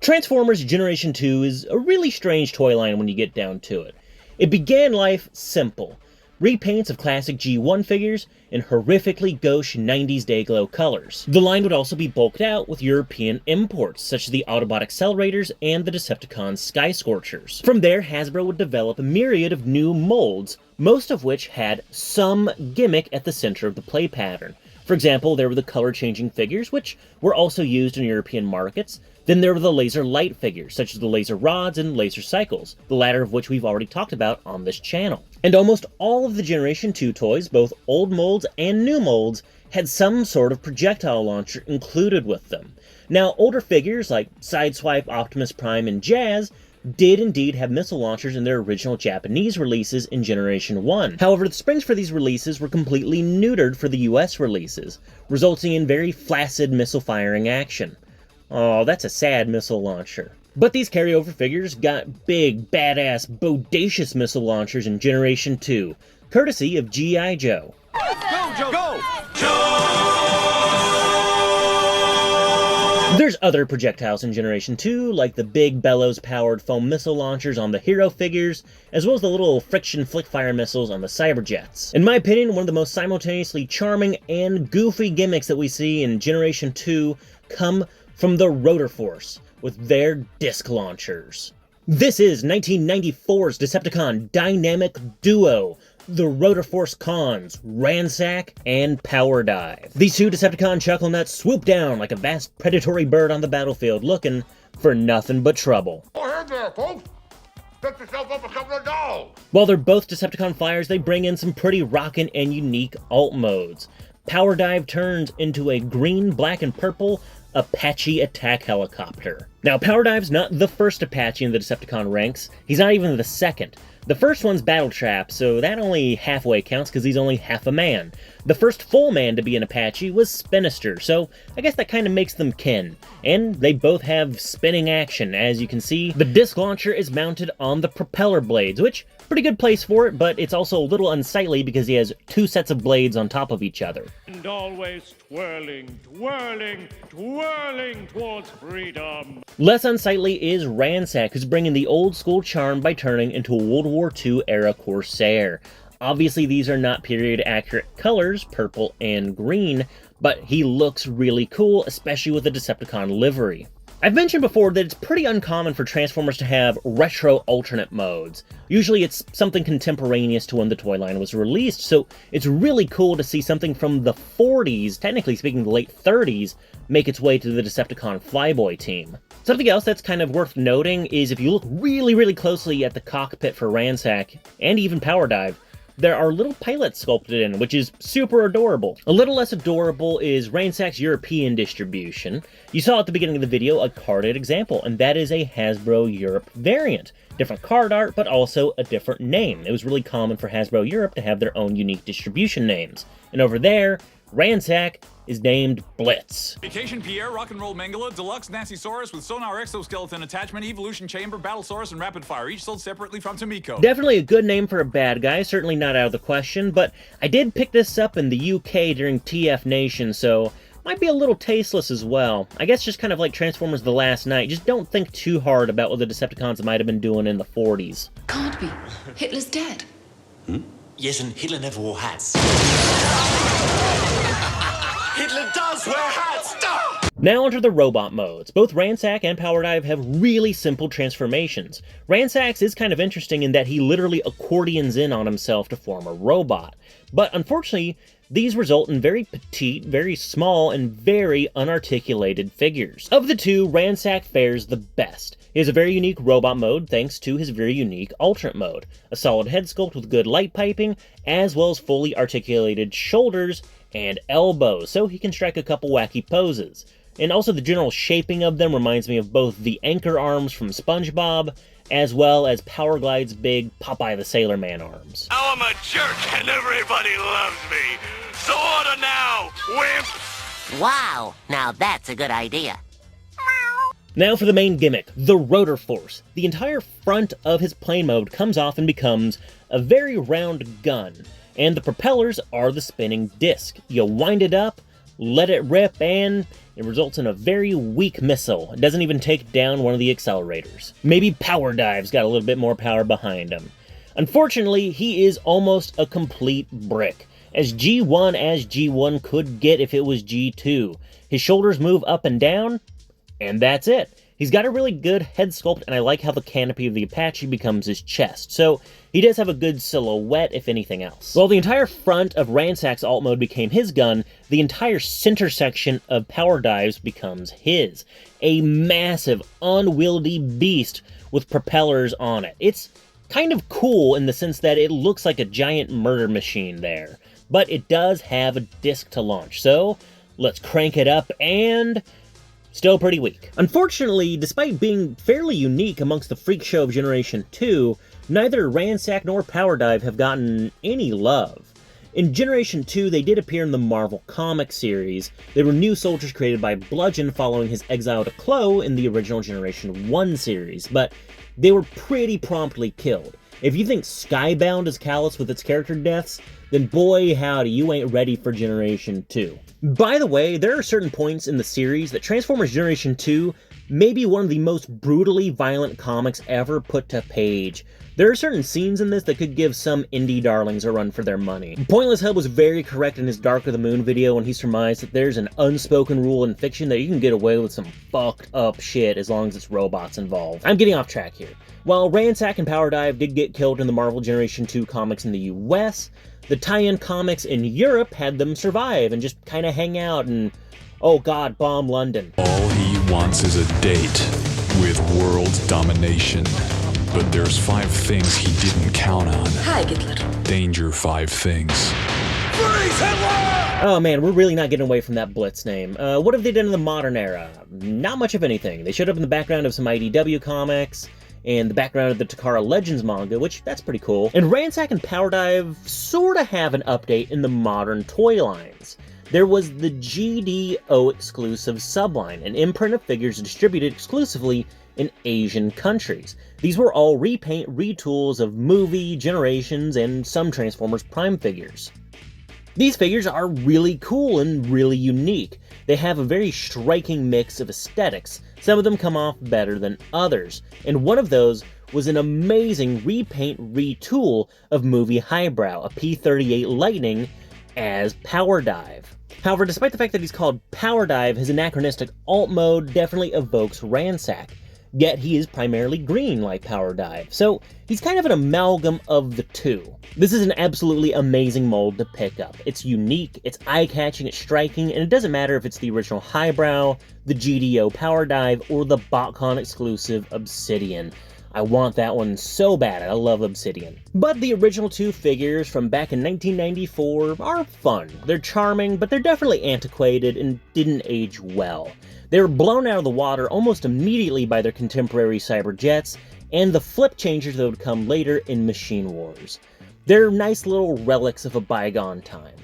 Transformers Generation 2 is a really strange toy line when you get down to it. It began life simple. Repaints of classic G1 figures in horrifically gauche 90s Dayglow colors. The line would also be bulked out with European imports, such as the Autobot Accelerators and the Decepticon Sky Scorchers. From there, Hasbro would develop a myriad of new molds, most of which had some gimmick at the center of the play pattern. For example, there were the color-changing figures, which were also used in European markets. Then there were the laser light figures, such as the laser rods and laser cycles, the latter of which we've already talked about on this channel. And almost all of the Generation 2 toys, both old molds and new molds, had some sort of projectile launcher included with them. Now, older figures like Sideswipe, Optimus Prime, and Jazz did indeed have missile launchers in their original Japanese releases in Generation 1. However, the springs for these releases were completely neutered for the US releases, resulting in very flaccid missile-firing action. Oh, that's a sad missile launcher. But these carryover figures got big, badass, bodacious missile launchers in Generation 2, courtesy of G.I. Joe. Go, Joe! Go! There's other projectiles in Generation 2, like the big bellows-powered foam missile launchers on the hero figures, as well as the little friction flick-fire missiles on the Cyberjets. In my opinion, one of the most simultaneously charming and goofy gimmicks that we see in Generation 2 come from the Rotorforce, with their disc launchers. This is 1994's Decepticon dynamic duo, the Rotorforce Cons, Ransack and Power Dive. These two Decepticon chuckle nuts swoop down like a vast predatory bird on the battlefield, looking for nothing but trouble. Go ahead there, folks! Pick yourself up a couple of dolls! While they're both Decepticon flyers, they bring in some pretty rockin' and unique alt modes. Power Dive turns into a green, black, and purple Apache attack helicopter. Now, Power Dive's not the first Apache in the Decepticon ranks. He's not even the second. The first one's Battle Trap, so that only halfway counts because he's only half a man. The first full man to be an Apache was Spinister, so I guess that kind of makes them kin. And they both have spinning action. As you can see, the disc launcher is mounted on the propeller blades, which, pretty good place for it, but it's also a little unsightly because he has two sets of blades on top of each other. And always twirling, twirling, twirling towards freedom. Less unsightly is Ransack, who's bringing the old school charm by turning into a World War II era Corsair. Obviously, these are not period-accurate colors, purple and green, but he looks really cool, especially with the Decepticon livery. I've mentioned before that it's pretty uncommon for Transformers to have retro alternate modes. Usually it's something contemporaneous to when the toy line was released, so it's really cool to see something from the 40s, technically speaking the late 30s, make its way to the Decepticon Flyboy team. Something else that's kind of worth noting is if you look really closely at the cockpit for Ransack, and even Power Dive, there are little pilots sculpted in, which is super adorable. A little less adorable is Ransack's European distribution. You saw at the beginning of the video a carded example, and that is a Hasbro Europe variant. Different card art, but also a different name. It was really common for Hasbro Europe to have their own unique distribution names. And over there, Ransack is named Blitz. Vacation Pierre, Rock and Roll Mangala, Deluxe Nancysaurus with Sonar Exoskeleton Attachment, Evolution Chamber, Battlesaurus, and Rapid Fire, each sold separately from Tomiko. Definitely a good name for a bad guy, certainly not out of the question, but I did pick this up in the UK during TF Nation, so might be a little tasteless as well. I guess just kind of like Transformers The Last Night, just don't think too hard about what the Decepticons might have been doing in the 40s. Can't be. Hitler's dead. Yes, and Hitler never wore hats. Hitler does wear hats! Now onto the robot modes. Both Ransack and Power Dive have really simple transformations. Ransack's is kind of interesting in that he literally accordions in on himself to form a robot. But unfortunately, these result in very petite, very small, and very unarticulated figures. Of the two, Ransack fares the best. He has a very unique robot mode thanks to his very unique alternate mode. A solid head sculpt with good light piping, as well as fully articulated shoulders and elbows, so he can strike a couple wacky poses. And also the general shaping of them reminds me of both the anchor arms from SpongeBob, as well as Power Glide's big Popeye the Sailor Man arms. Now I'm a jerk and everybody loves me. So order now, wimp! Wow, now that's a good idea. Now for the main gimmick, the Rotorforce. The entire front of his plane mode comes off and becomes a very round gun, and the propellers are the spinning disc. You wind it up, let it rip, and it results in a very weak missile. It doesn't even take down one of the accelerators. Maybe Power Dive's got a little bit more power behind him. Unfortunately, he is almost a complete brick. As G1 as G1 could get if it was G2. His shoulders move up and down, and that's it. He's got a really good head sculpt, and I like how the canopy of the Apache becomes his chest, so he does have a good silhouette, if anything else. While the entire front of Ransack's alt mode became his gun, the entire center section of Power Dive's becomes his. A massive, unwieldy beast with propellers on it. It's kind of cool in the sense that it looks like a giant murder machine there, but it does have a disc to launch, so let's crank it up, and still pretty weak. Unfortunately, despite being fairly unique amongst the freak show of Generation 2, neither Ransack nor Power Dive have gotten any love. In Generation 2, they did appear in the Marvel Comics series. They were new soldiers created by Bludgeon following his exile to Clo in the original Generation 1 series, but they were pretty promptly killed. If you think Skybound is callous with its character deaths, then boy howdy, you ain't ready for Generation 2. By the way, there are certain points in the series that Transformers Generation 2 may be one of the most brutally violent comics ever put to page. There are certain scenes in this that could give some indie darlings a run for their money. Pointless Hub was very correct in his Dark of the Moon video when he surmised that there's an unspoken rule in fiction that you can get away with some fucked up shit as long as it's robots involved. I'm getting off track here. While Ransack and Power Dive did get killed in the Marvel Generation 2 comics in the US, the tie-in comics in Europe had them survive and just kind of hang out and, oh god, bomb London. All he wants is a date with world domination. But there's 5 things he didn't count on. Hi, Hitler. Danger 5 things. Freeze, Hitler! Oh man, we're really not getting away from that Blitz name. What have they done in the modern era? Not much of anything. They showed up in the background of some IDW comics, and the background of the Takara Legends manga, which, that's pretty cool. And Ransack and Power Dive sorta have an update in the modern toy lines. There was the GDO exclusive subline, an imprint of figures distributed exclusively in Asian countries. These were all repaint retools of movie, Generations, and some Transformers Prime figures. These figures are really cool and really unique. They have a very striking mix of aesthetics. Some of them come off better than others, and one of those was an amazing repaint retool of movie Highbrow, a P-38 Lightning, as Power Dive. However, despite the fact that he's called Power Dive, his anachronistic alt mode definitely evokes Ransack. Yet he is primarily green like Power Dive, so he's kind of an amalgam of the two. This is an absolutely amazing mold to pick up. It's unique, it's eye-catching, it's striking, and it doesn't matter if it's the original Highbrow, the GDO Power Dive, or the BotCon exclusive Obsidian. I want that one so bad, I love Obsidian. But the original 2 figures from back in 1994 are fun. They're charming, but they're definitely antiquated and didn't age well. They were blown out of the water almost immediately by their contemporary cyber jets, and the flip changers that would come later in Machine Wars. They're nice little relics of a bygone time.